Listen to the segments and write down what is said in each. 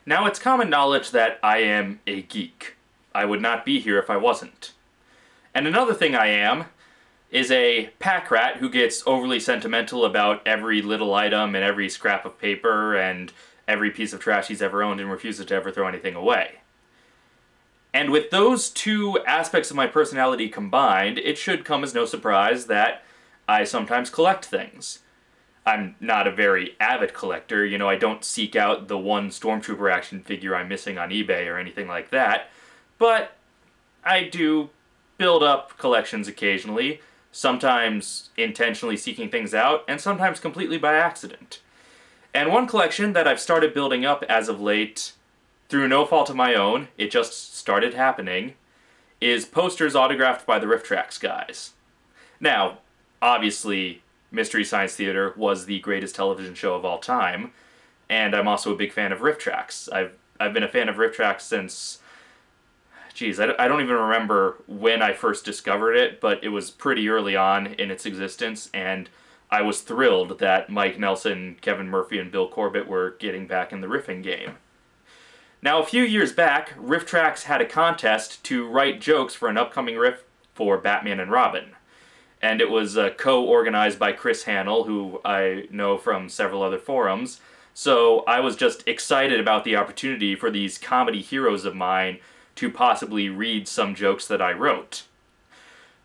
Now, it's common knowledge that I am a geek. I would not be here if I wasn't. And another thing I am is a pack rat who gets overly sentimental about every little item and every scrap of paper and every piece of trash he's ever owned and refuses to ever throw anything away. And with those two aspects of my personality combined, it should come as no surprise that I sometimes collect things. I'm not a very avid collector, you know, I don't seek out the one Stormtrooper action figure I'm missing on eBay or anything like that, but I do build up collections occasionally, sometimes intentionally seeking things out, and sometimes completely by accident. And one collection that I've started building up as of late, through no fault of my own, it just started happening, is posters autographed by the RiffTrax guys. Now, obviously, Mystery Science Theater was the greatest television show of all time, and I'm also a big fan of RiffTrax. I've been a fan of RiffTrax since, geez, I don't even remember when I first discovered it, but it was pretty early on in its existence, and I was thrilled that Mike Nelson, Kevin Murphy, and Bill Corbett were getting back in the riffing game. Now, a few years back, RiffTrax had a contest to write jokes for an upcoming riff for Batman and Robin. And it was co-organized by Chris Hannell, who I know from several other forums. So I was just excited about the opportunity for these comedy heroes of mine to possibly read some jokes that I wrote.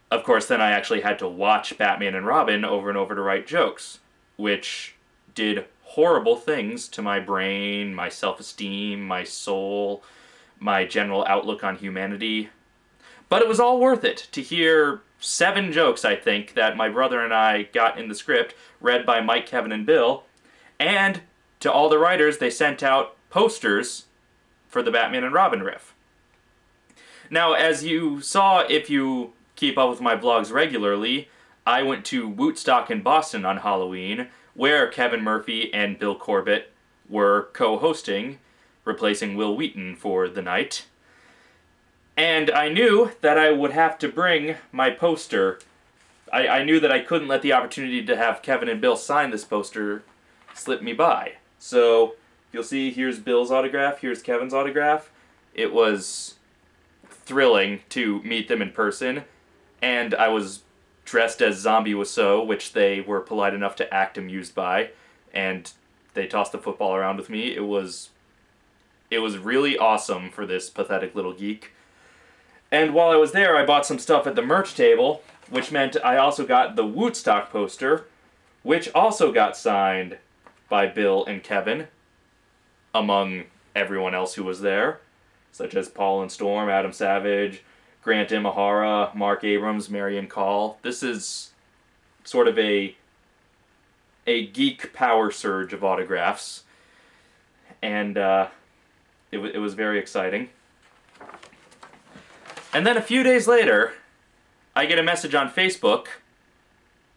Of course, then I actually had to watch Batman and Robin over and over to write jokes, which did horrible things to my brain, my self-esteem, my soul, my general outlook on humanity. But it was all worth it to hear 7 jokes, I think, that my brother and I got in the script, read by Mike, Kevin, and Bill, and to all the writers, they sent out posters for the Batman and Robin riff. Now, as you saw if you keep up with my vlogs regularly, I went to Woodstock in Boston on Halloween, where Kevin Murphy and Bill Corbett were co-hosting, replacing Will Wheaton for the night. And I knew that I would have to bring my poster. I knew that I couldn't let the opportunity to have Kevin and Bill sign this poster slip me by. So, you'll see, here's Bill's autograph, here's Kevin's autograph. It was thrilling to meet them in person, and I was dressed as Zombie Wiseau, which they were polite enough to act amused by, and they tossed the football around with me. It was really awesome for this pathetic little geek. And while I was there, I bought some stuff at the merch table, which meant I also got the Woodstock poster, which also got signed by Bill and Kevin, among everyone else who was there, such as Paul and Storm, Adam Savage, Grant Imahara, Mark Abrams, Marion Call. This is sort of a geek power surge of autographs, and it was very exciting. And then a few days later, I get a message on Facebook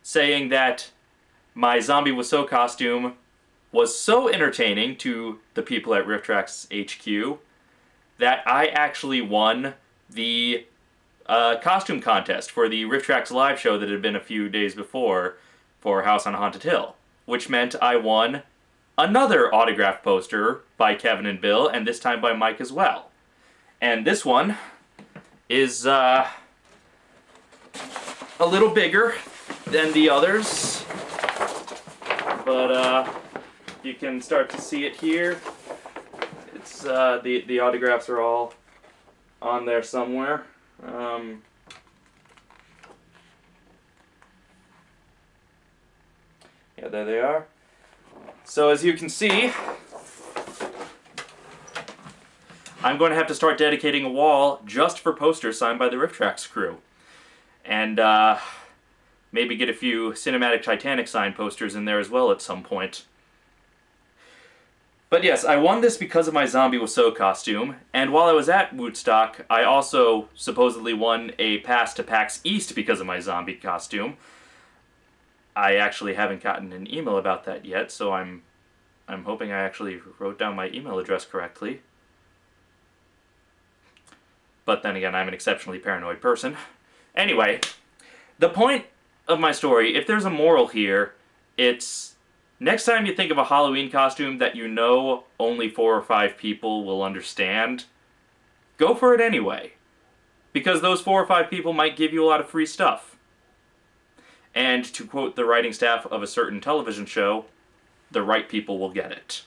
saying that my Zombie Wiseau costume was so entertaining to the people at RiffTrax HQ that I actually won the costume contest for the RiffTrax live show that had been a few days before for House on Haunted Hill, which meant I won another autograph poster by Kevin and Bill, and this time by Mike as well. And this one is a little bigger than the others, but you can start to see it here. It's the autographs are all on there somewhere. Yeah, there they are. So as you can see, I'm going to have to start dedicating a wall just for posters signed by the RiffTrax crew. And maybe get a few Cinematic Titanic signed posters in there as well at some point. But yes, I won this because of my Zombie Wiseau costume, and while I was at Woodstock, I also supposedly won a pass to PAX East because of my zombie costume. I actually haven't gotten an email about that yet, so I'm hoping I actually wrote down my email address correctly. But then again, I'm an exceptionally paranoid person. Anyway, the point of my story, if there's a moral here, it's Next time you think of a Halloween costume that you know only 4 or 5 people will understand, go for it anyway. Because those 4 or 5 people might give you a lot of free stuff. And to quote the writing staff of a certain television show, the right people will get it.